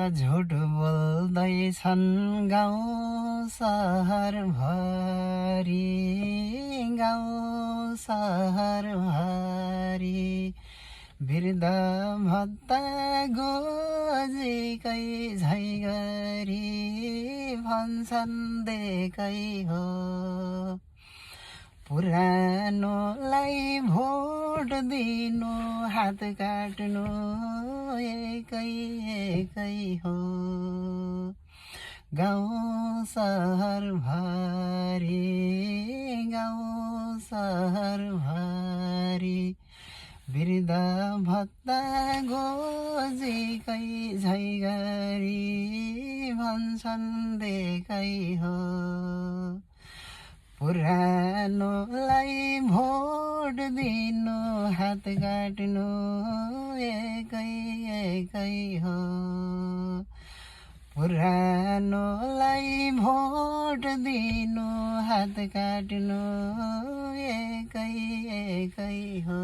झुट बोल्दैछन् गाउँ सहर भरि गाउँ सहर भरि वृद्ध भत्ता गोजीकै झै गरी भन्छन् देकै हो पुरानोलाई भोट दिनु हात काट्नु एकै एकै हो गाउँ सहर भरि गाउँ सहर भरि वृद्ध भत्ता गोजीकै झै गरी भन्छन् देकै हो पुरानोलाई भोट दिनु हात काट्नु एकै एकै हो पुरानोलाई भोट दिनु हात काट्नु एकै एकै हो